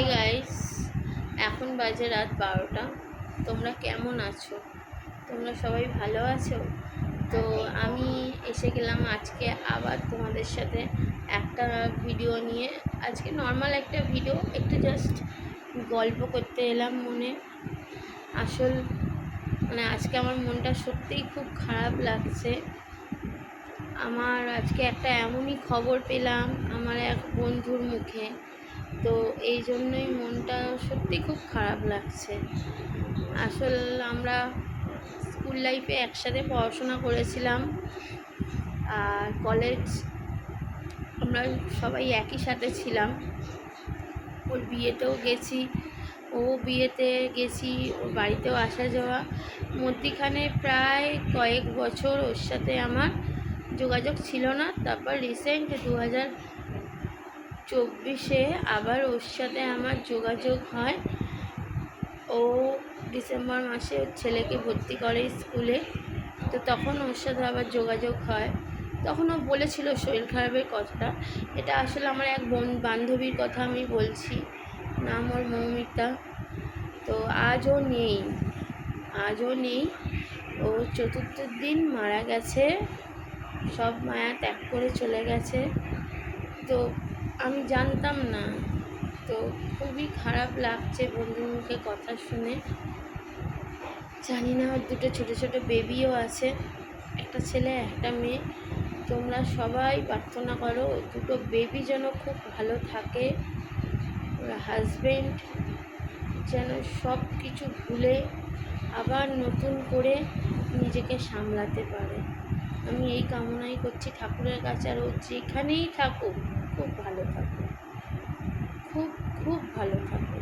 Hi guys, এখন বাজে রাত 12টা। তোমরা কেমন আছো? তোমরা সবাই ভালো আছো? তো আমি এসে গেলাম আজকে আবার তোমাদের সাথে একটা ভিডিও নিয়ে। আজকে নর্মাল একটা ভিডিও, একটু জাস্ট গল্প করতে এলাম মনে। আসল আজকে আমার মনটা সত্যিই খুব খারাপ লাগছে। আমার আজকে একটা এমনই খবর পেলাম আমার এক বন্ধুর মুখে, তো এই জন্যই মনটা সত্যি খুব খারাপ লাগছে। আসল আমরা স্কুল লাইফে একসাথে পড়াশোনা করেছিলাম, আর কলেজ আমরা সবাই একই সাথে ছিলাম। ওর বিয়েতেও গেছি, ও বিয়েতে গেছি, ওর বাড়িতেও আসা যাওয়া। মধ্যিখানে প্রায় কয়েক বছর ওর সাথে আমার যোগাযোগ ছিল না। তারপর রিসেন্ট 2024-এ আবার ওর সাথে আমার যোগাযোগ হয়। ও ডিসেম্বর মাসে ওর ছেলেকে ভর্তি করে স্কুলে, তো তখন ওর সাথে আবার যোগাযোগ হয়। তখন ও বলেছিল শরীর খারাপের কথাটা। এটা আসলে আমার এক বান্ধবীর কথা আমি বলছি, নাম ওর মৌমিতা। তো আজও নেই। ও চতুর্থ দিন মারা গেছে, সব মায়া ত্যাগ করে চলে গেছে। তো আমি জানতাম না, তো খুবই খারাপ লাগছে বন্ধুর মুখে কথা শুনে। জানি না, ওর দুটো ছোটো ছোটো বেবিও আছে, একটা ছেলে একটা মেয়ে। তোমরা সবাই প্রার্থনা করো দুটো বেবি যেন খুব ভালো থাকে, ওর হাজবেন্ড যেন সব কিছু ভুলে আবার নতুন করে নিজেকে সামলাতে পারে। আমি এই কামনাই করছি ঠাকুরের কাছে। আর ও যেখানেই থাকুক খুব ভালো থাকুক, খুব খুব ভালো থাকুক।